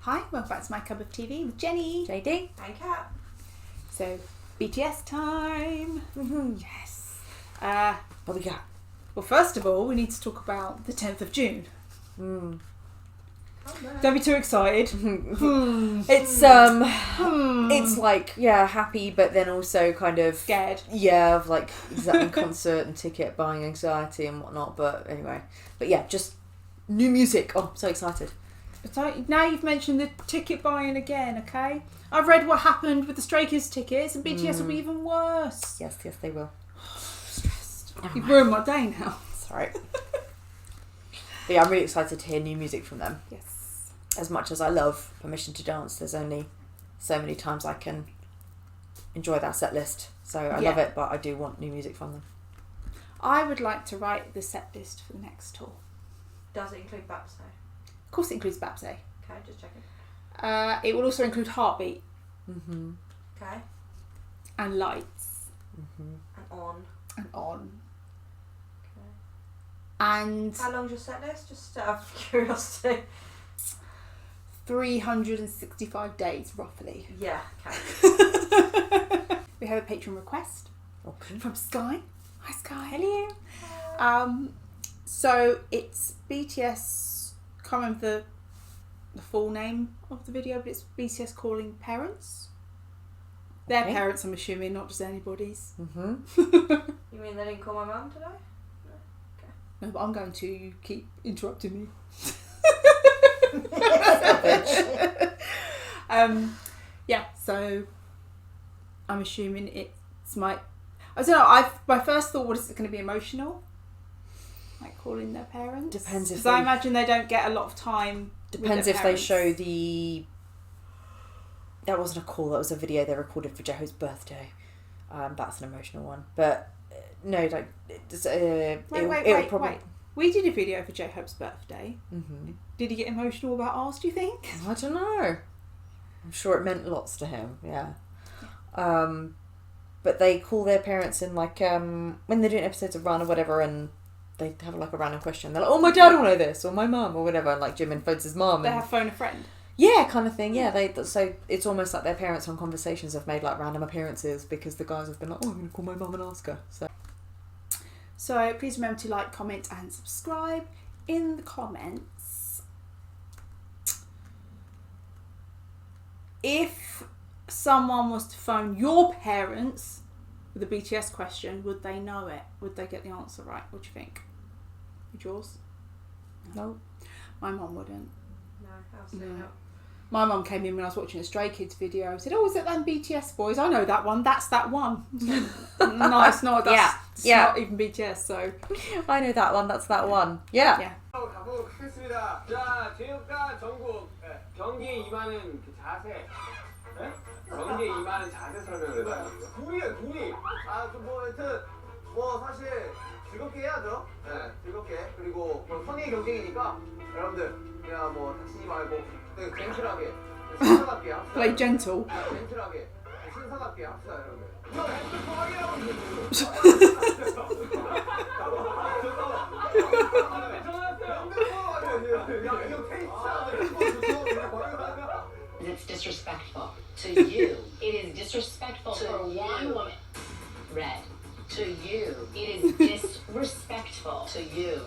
Hi, welcome back to my cup of TV with Jenny, JD, and Kat. So, BTS time. Yes. What we got? Well, first of all, we need to talk about the 10th of June. Don't be too excited. It's like, yeah, happy, but then also kind of Scared. Yeah, of like exactly concert and ticket buying anxiety and whatnot. But anyway, but yeah, just new music. Oh, I'm so excited. So now you've mentioned the ticket buying again, okay? I've read what happened with the Stray Kids tickets, and BTS will be even worse. Yes, they will. Stressed. You've ruined my day now. Sorry. But yeah, I'm really excited to hear new music from them. Yes. As much as I love Permission to Dance, there's only so many times I can enjoy that set list. So I love it, but I do want new music from them. I would like to write the set list for the next tour. Does it include Babs though? Of course it includes Babs Day. Okay, just checking. It will also include Heartbeat. Okay. And Lights. And On. And On. Okay. And How long's your set list? Just out of curiosity. 365 days, roughly. Yeah, okay. We have a patron request from Sky. Hi, Sky. Hello. So it's BTS. Can't remember the full name of the video, but it's BTS calling parents. Their parents, I'm assuming, not just anybody's. You mean they didn't call my mum today? No. Okay. No, but I'm going to. You keep interrupting me. Yeah, so I'm assuming it's I don't know. My first thought was, it going to be emotional, like calling their parents. Depends if because I imagine they don't get a lot of time. Depends with if their they parents. show the. That wasn't a call. That was a video they recorded for Joe's birthday. That's an emotional one, but no, like Wait. We did a video for J Hope's birthday. Did he get emotional about ours, do you think? I don't know. I'm sure it meant lots to him. Yeah. But they call their parents in like when they're doing episodes of Run or whatever, and they have like a random question. They're like, "Oh, my dad will know this," or "My mum," or whatever. And like Jimin phones his mum. They have phone a friend. Yeah, kind of thing. Yeah, so it's almost like their parents on Conversations have made like random appearances because the guys have been like, "Oh, I'm going to call my mum and ask her." So please remember to like, comment, and subscribe. In the comments, if someone was to phone your parents with a BTS question, would they know it? Would they get the answer right? What do you think? Would yours? No. My mum wouldn't. No, absolutely not. My mum came in when I was watching a Stray Kids video and said, "Oh, is it them BTS boys? I know that one. That's that one." No, it's not. It's not even BTS. So I know that one. That's that one. Yeah. Yeah. 가보겠습니다. 자, 체육관 전국 경기에 임하는 그 자세, 경기에 임하는 자세 설명을 해봐요. 둘이. 하여튼 사실 즐겁게 해야죠. 네, 즐겁게. 그리고 선의의 경쟁이니까 여러분들 그냥 다치지 말고 젠틀하게 신사답게 합시다. Play gentle. 젠틀하게 신사답게 합시다, 여러분들. It's disrespectful to you. It is disrespectful for one woman. Red. To you. It is disrespectful to you.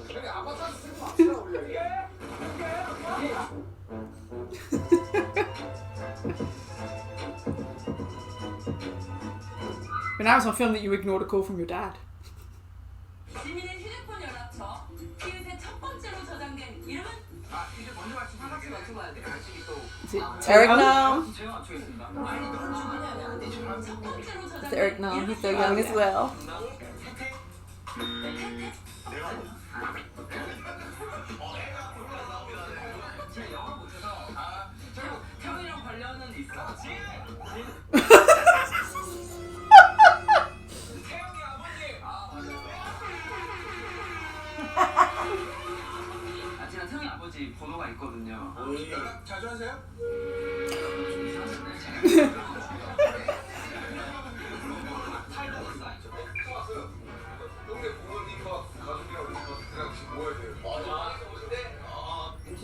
But now it's on film that you ignored a call from your dad. 지민의 휴대폰 연락처 피웃의 첫 번째로 저장된 이름은? 이제 먼저 맞추면 같이 맞춰봐야 돼. Is it Eric now? 제가 맞추겠습니다. 첫 번째로 It's 저장된 Eric now. He's so young as well. 태훈이랑 관련은 있어. 태영이 아버님. 맞아요. 제가 태영이 아버지 번호가 있거든요. 연락 자주 하세요? 동네 부모님과 가족이랑 우리 그냥 혹시 모여야 돼요.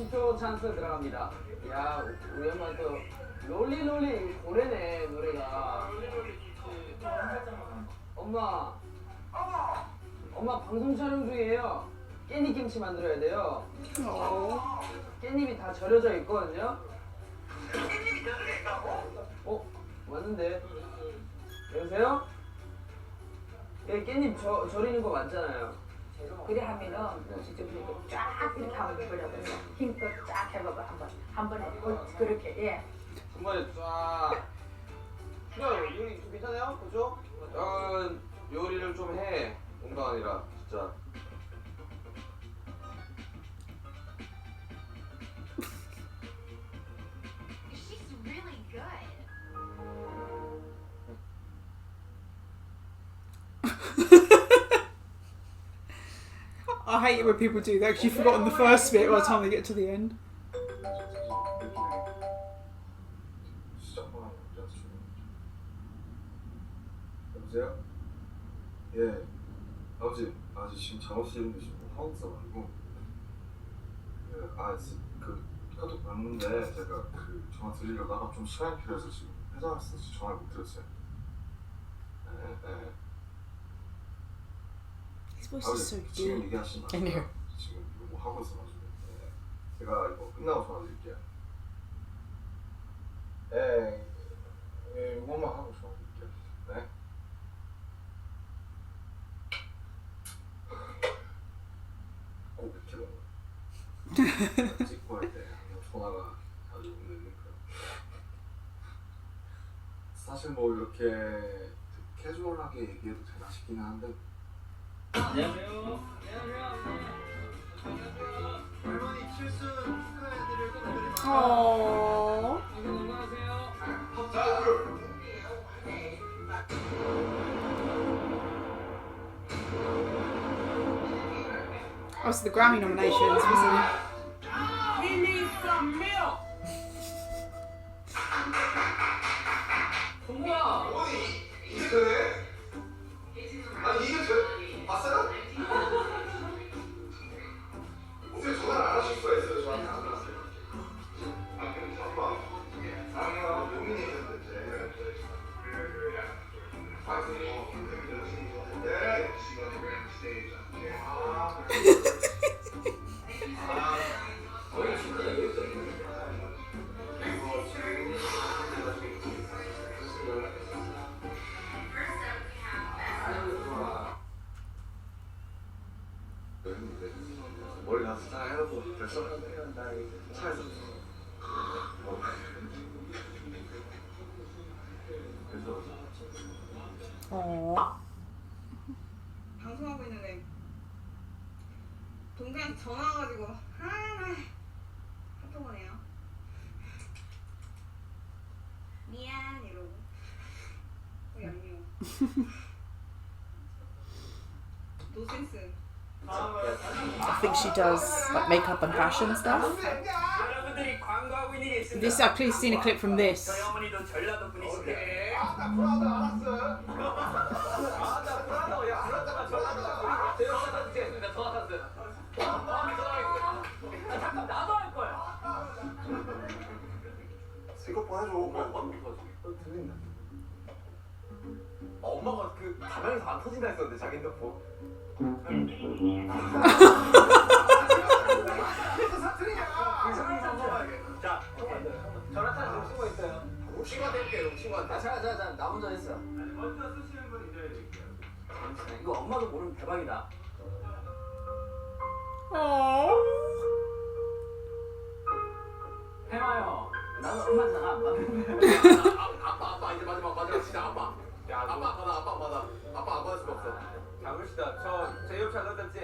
10초 찬스 들어갑니다. 야, 우리 엄마 또 롤리 고래네 노래가. 엄마 방송 촬영 중이에요. 깻잎 김치 만들어야 돼요. 깻잎이 다 절여져 있거든요. 깻잎이 절여져 있다고? 맞는데. 여보세요? 예, 깻잎 절이는 거 맞잖아요. 그래 하면은 진짜 쫙 이렇게 하면 되더라고요. 힘껏 쫙 해봐봐 한 번에 그렇게 예. 한 번에 쫙. 요리 좀 괜찮아요? 그죠? 요리를 좀 해. 농담 아니라 진짜. She's really good. I hate it when people do that because you've forgotten the first bit by the time they get to the end. 여보세요? 예, 아버지 지금 작업실인데 지금 하고 있어가지고 그 카톡 봤는데 제가 그 전화 드리려다가 좀 시간이 필요해서 지금 회사 갔어서 전화를 못 드렸어요. 네. His voice is so 아버지 지금 deep. 얘기하시면 안 돼요. 지금 이거 뭐 하고 있어가지고 제가 이거 끝나고 전화 드릴게요. 이것만 하고 전화 드릴게요. 네? 꼭 이렇게 먹어요. 찍고 할 때 전화가 아주 오니까 사실 뭐 이렇게 캐주얼하게 얘기해도 되나 싶긴 한데. 안녕하세요. 할머니 칠순 축하해드릴 분들이 Aww. 건강하세요. Oh, it's the Grammy nominations, wasn't it? He needs some milk. 동구야. 이게 되네? 아니 이게 돼? 봤어요? 어떻게 전화를 안 하실 수가 있어요? 저한테 안 왔어요. 아빠 고민이 있는데 머리 나서 다 해놓고 됐어? 차에서 그래서 방송하고 있는데 동생한테 전화 와가지고 카톡을 해요. 미안 이러고 얄미워. 노센스. I think she does like makeup and fashion stuff. 여러분들이 광고하고 있는 게 있습니다. This, I've clearly seen a clip from this. 저희 어머니도 전라도 분이신데. 나 브라더 알았어. 나 브라더. 야, 브라더가 전라도 대역사다 주제. 나 전화했어요. 잠깐 나도 할 거야. 이것만 해줘. 들린다. 엄마가 그 가방에서 안 터진다 했었는데 자기 핸드폰. 자, 전화탄 친구 있어요. 친구한테 할게요. 친구한테. 자, 나 먼저 했어. 먼저 쓰시는 분 인정해드릴게요. 이거 엄마도 모르면 대박이다. 해봐요. 나는 엄마잖아. 아빠 이제 마지막 진짜 아빠. 야, 아빠 받아. 아빠 안 받을 수가 없어. 장훈씨다. 제 옆에 앉았지.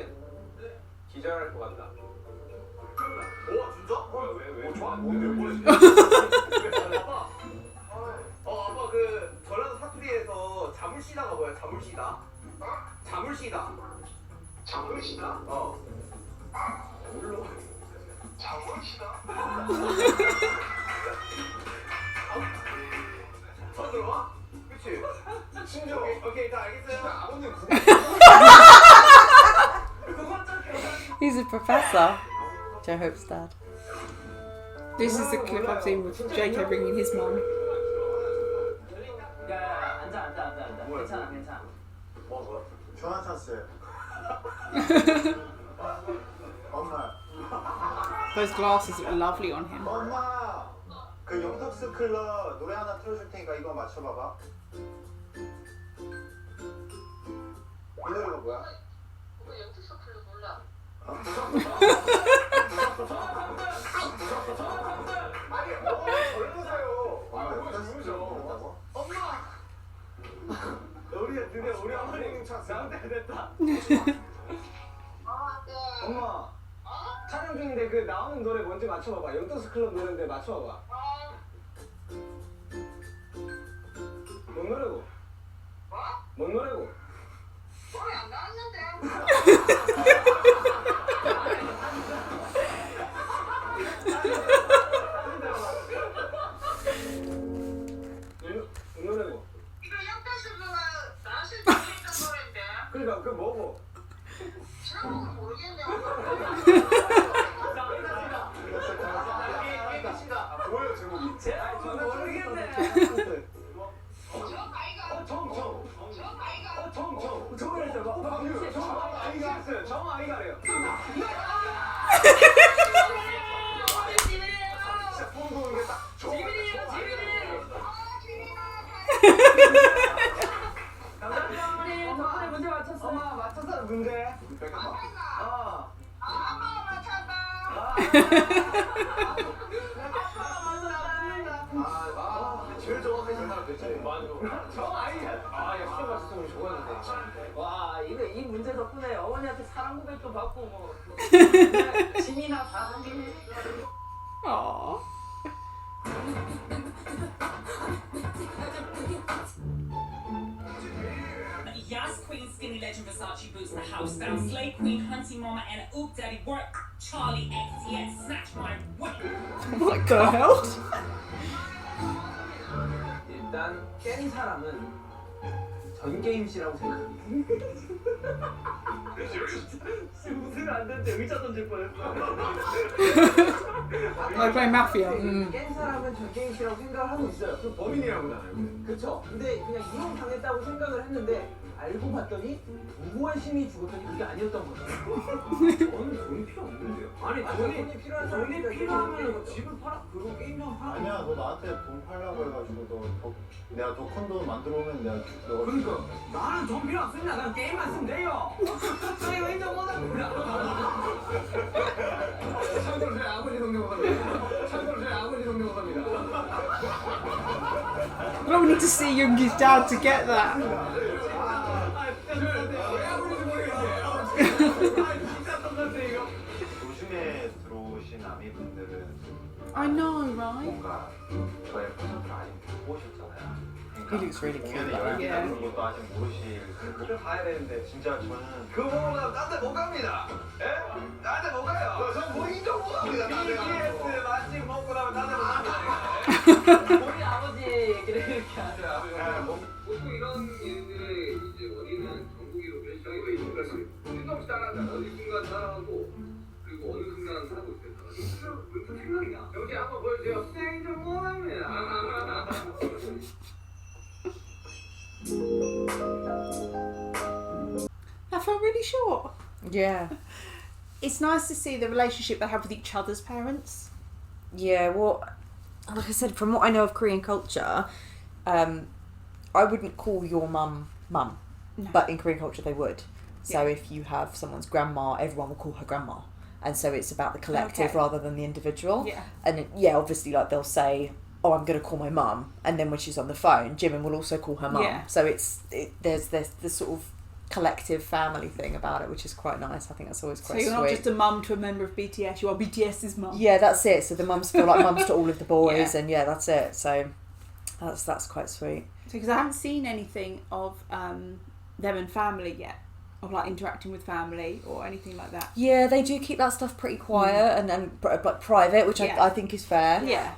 기절할 것 같다. 오 진짜? 왜? 좋아? 뭔데? 아빠 그 전라도 사투리에서 자물시다가 뭐야? 자물시다. 자물시다? 물로. 자물시다? 처음 들어봐? 그치? 심지어 오케이 다 알겠어요. 아버님 He's a professor. Joe Hope's dad. This is the clip I've seen with JK bringing his mum. 야야야 앉아. 괜찮아. 뭐야? 전화 찬스. 엄마. Those glasses look lovely on him. 엄마. 그 영턱스 클럽 노래 하나 틀어줄 테니까 이거 맞춰봐봐. 이 노래가 뭐야? 영특서 클럽 몰라. 아니, 젊으세요. 영턱스 클럽 모른다고? 엄마. 우리 드디어 우리 어머니 나올 때 됐다. 엄마. 촬영 중인데 그 나오는 노래 뭔지 맞춰봐봐. 영떡스 클럽 노래인데 맞춰봐봐. 뭔 노래고? 뭔 노래고? 노래 안 나왔는데. 뭔 노래고? 이거 영탁스가 나왔을 때 했던 노래인데. 그러니까 그 뭐고? 제목은 모르겠네. 뭐예요 제목이? 저는 모르겠네. 정아이가래요. 진짜 뽕 도는 게 딱 좋아. 감사합니다 어머니. 덕분에 문제 맞췄어. 엄마 맞췄어 문제. 어. 아빠가 맞췄다. 제일 정확하게 전화를 됐지. 맞아. 정아이가. 역시 맞췄어 우리 좋았는데. 와 이거 이 문제 덕분에 어머니한테 사랑 고백도 받고 뭐. 짐이나 사랑이. Aww. Yas Queen, Skinny Legend, Versace boots, the house down, Slay Queen, Hunty Mama, and Oop Daddy work. Charlie XTX, snatch my whip. What the hell? 일단 깬 사람은 전 게임 씨라고 생각해. 웃으면 안 되는데 의자 던질 뻔했어. Like playing Mafia. 깬 사람은 전 게임 씨라고 생각을 하고 있어요. 그 범인이라고 나요. 그쵸. 근데 그냥 이용 당했다고 생각을 했는데 알고 봤더니 무고한 시민이 죽었더니 그게 아니었던 거죠. 저는 돈이 필요 없는데요. 아니 돈이 필요한 사람이 필요하면 집을 팔아 그거 게임장 팔아. 아니야, 너 나한테 돈 팔라고 해가지고 내가 돈 만들어 오면 내가 너. 그러니까 나는 돈 필요 없습니다. 그냥 게임만 쓰면 돼요. 저 이거 인정 못합니다. 참고로 저희 아버지 동네 못합니다. 참고로 저희 아버지 동네 못합니다. I need to see Youngie's dad to get that. 요즘에 들어오신 아미분들은 I know, right? 뭔가 저의 콘서트를 아직 못 보셨잖아요. He looks really cute. 공연의 열기나 Yeah. 그런 것도 아직 모르실 걸 봐야 되는데 진짜 저는 그 부분은 딴데 못 갑니다. 예? 딴데 못 가요. 저 인정 못 합니다. BTS 맛집 먹고 나면 딴데 못 갑니다. 우리 아버지 얘기를 이렇게 하죠. 보통 이런 일들의 이제 원인은 전국이로 변시하기가 있는 것을 생각없이 따라한다. 어느 순간 따라하고 그리고 어느 순간 하고 있다. 무슨 생각이야? 여기 한번 보여주세요. 생존 못합니다. That felt really short. Yeah. It's nice to see the relationship they have with each other's parents. Yeah, well, like I said, from what I know of Korean culture, I wouldn't call your mum mum, No. but in Korean culture they would. So Yeah. if you have someone's grandma, everyone will call her grandma. And so it's about the collective Okay. rather than the individual. Yeah. And yeah, obviously, like they'll say, "Oh, I'm going to call my mum," and then when she's on the phone, Jimin will also call her mum. Yeah. So there's this sort of collective family thing about it, which is quite nice. I think that's always So quite you're sweet. not just a mum to a member of BTS, you are BTS's mum. Yeah, that's it. So the mums feel like mums to all of the boys, Yeah. and yeah, that's it. So that's quite sweet. Because I haven't seen anything of them and family yet, of like interacting with family or anything like that. Yeah, they do keep that stuff pretty quiet and like private, which Yeah. I think is fair. Yeah.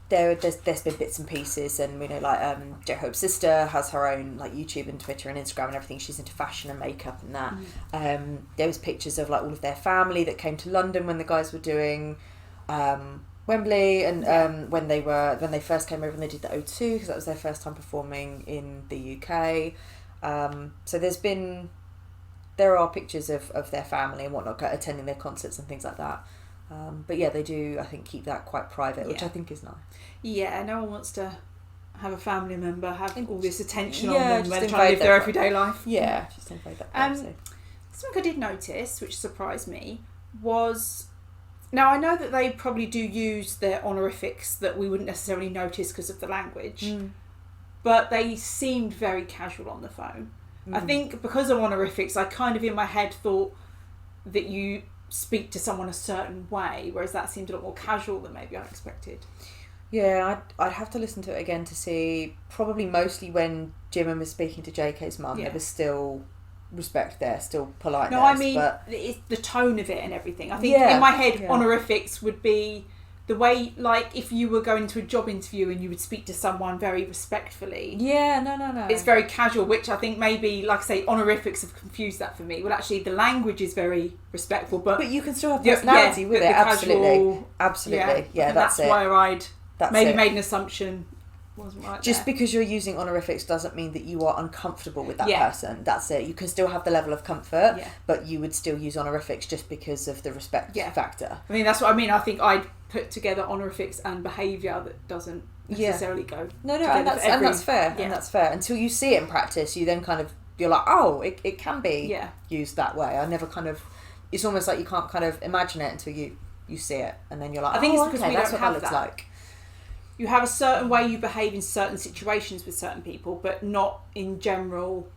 There's been bits and pieces, and we know like J-Hope's sister has her own like YouTube and Twitter and Instagram and everything. She's into fashion and makeup and that. There was pictures of like all of their family that came to London when the guys were doing Wembley, and when they first came over and they did the O2 because that was their first time performing in the UK. So there are pictures of their family and whatnot attending their concerts and things like that. But yeah, they do, I think, keep that quite private, which I think is nice. Yeah, no one wants to have a family member have all this attention on Yeah, them when they're trying to live their everyday life. Yeah, just invade that privacy. Something I did notice, which surprised me, was... Now, I know that they probably do use their honorifics that we wouldn't necessarily notice because of the language, but they seemed very casual on the phone. I think because of honorifics, I kind of in my head thought that you speak to someone a certain way, whereas that seemed a lot more casual than maybe I expected. Yeah, I'd have to listen to it again to see. Probably mostly when Jimin was speaking to JK's mum, there was still respect there, still politeness. No, I mean, but... it's the tone of it and everything. I think in my head, yeah. honorifics would be the way, like, if you were going to a job interview and you would speak to someone very respectfully. Yeah, no. It's very casual, which I think maybe, like I say, honorifics have confused that for me. Well, actually, the language is very respectful, but you can still have personality with it. Absolutely. Yeah, that's it. Where I'd maybe it. made an assumption. Wasn't right just there. because you're using honorifics doesn't mean that you are uncomfortable with that person. That's it. You can still have the level of comfort, but you would still use honorifics just because of the respect factor. I mean, that's what I mean. I think I'd put together honorifics and behaviour that doesn't necessarily go No, and that's fair. Yeah. And that's fair. Until you see it in practice, you then kind of, you're like, oh, it can be used that way. I never kind of, it's almost like you can't kind of imagine it until you see it, and then you're like, I think it's because okay, we that's don't what have that looks that. like. You have a certain way you behave in certain situations with certain people, but not in general.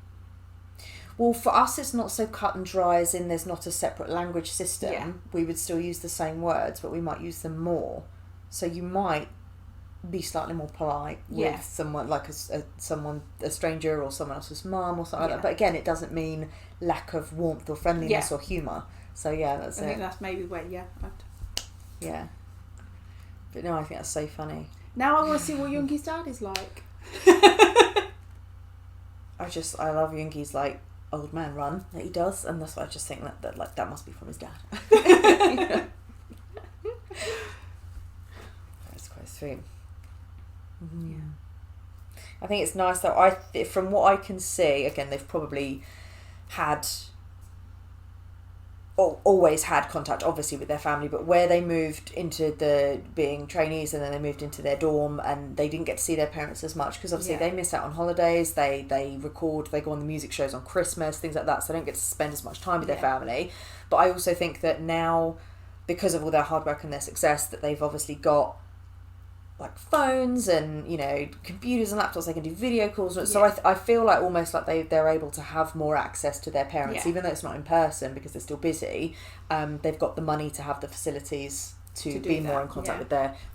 Well, for us, it's not so cut and dry as in there's not a separate language system. Yeah. We would still use the same words, but we might use them more. So you might be slightly more polite with someone, like a stranger or someone else's mum or something like that. But again, it doesn't mean lack of warmth or friendliness or humour. So yeah, that's it. I think that's maybe where, Yeah. But no, I think that's so funny. Now I want to see what Yoongi's dad is like. I love Yoongi's like old man run that he does, and that's why I just think that like that must be from his dad. That's quite sweet. Yeah. I think it's nice though. From what I can see, again, they've probably had always had contact obviously with their family, but where they moved into the being trainees and then they moved into their dorm and they didn't get to see their parents as much because obviously they miss out on holidays, they go on the music shows on Christmas, things like that, so they don't get to spend as much time with their family. But I also think that now, because of all their hard work and their success, that they've obviously got like phones and, you know, computers and laptops, they can do video calls. So I feel like almost like they're able to have more access to their parents, even though it's not in person because they're still busy. They've got the money to have the facilities to be more in contact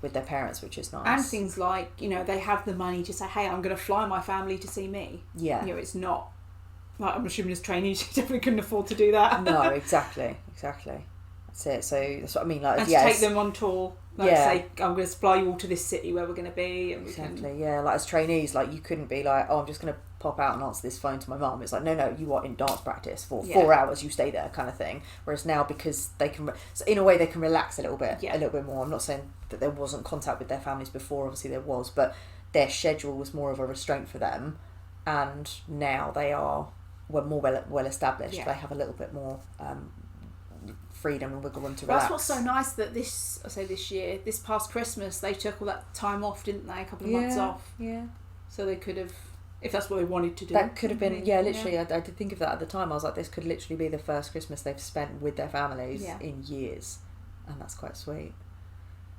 with their parents, which is nice. And things like, you know, they have the money to say, hey, I'm going to fly my family to see me. Yeah. You know, it's not, like, I'm assuming as trainees, you definitely couldn't afford to do that. No, exactly. That's it. So that's what I mean. Like, and to take them on tour. Like say, I'm going to supply you all to this city where we're going to be. And like as trainees, like you couldn't be like, oh, I'm just going to pop out and answer this phone to my mum. It's like, no, you are in dance practice for 4 hours, you stay there kind of thing. Whereas now, because they can, so in a way they can relax a little bit more. I'm not saying that there wasn't contact with their families before, obviously there was, but their schedule was more of a restraint for them. And now they are more well established. They have a little bit more freedom and wiggle room to relax. That's what's so nice that this past Christmas, they took all that time off, didn't they? A couple of months off. Yeah. So they could have, if that's what they wanted to do. That could have been, literally, I did think of that at the time. I was like, this could literally be the first Christmas they've spent with their families in years. And that's quite sweet.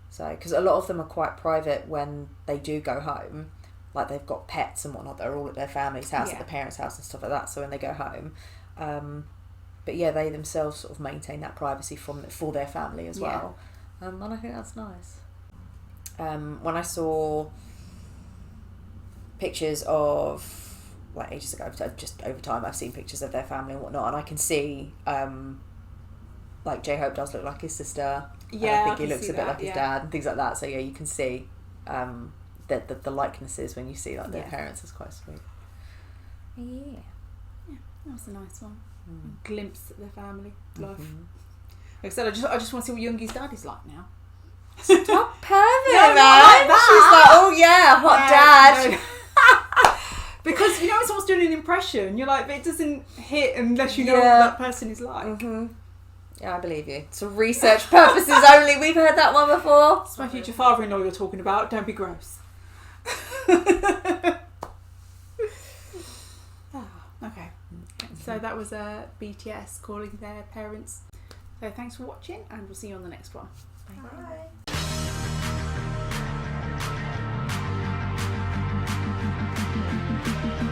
So, because a lot of them are quite private when they do go home. Like, they've got pets and whatnot. They're all at their family's house, at the parents' house and stuff like that. So when they go home... but yeah, they themselves sort of maintain that privacy for their family as well. And I think that's nice. When I saw pictures of, like ages ago, just over time, I've seen pictures of their family and whatnot, and I can see, like J-Hope does look like his sister. Yeah, I think he looks a bit like his dad and things like that. So yeah, you can see the likenesses when you see like their parents. Is quite sweet. Yeah, that's a nice one. A glimpse at their family life. Like I said, I just want to see what Yoongi's dad is like now. Stop perving, No, man. not like that. She's like, oh yeah, hot dad. No. Because when someone's doing an impression, you're like, but it doesn't hit unless you know what that person is like. Mm-hmm. Yeah, I believe you. It's for research purposes only. We've heard that one before. It's my future father-in-law you're talking about. Don't be gross. Okay. So that was BTS calling their parents. So thanks for watching, and we'll see you on the next one. Bye. Bye.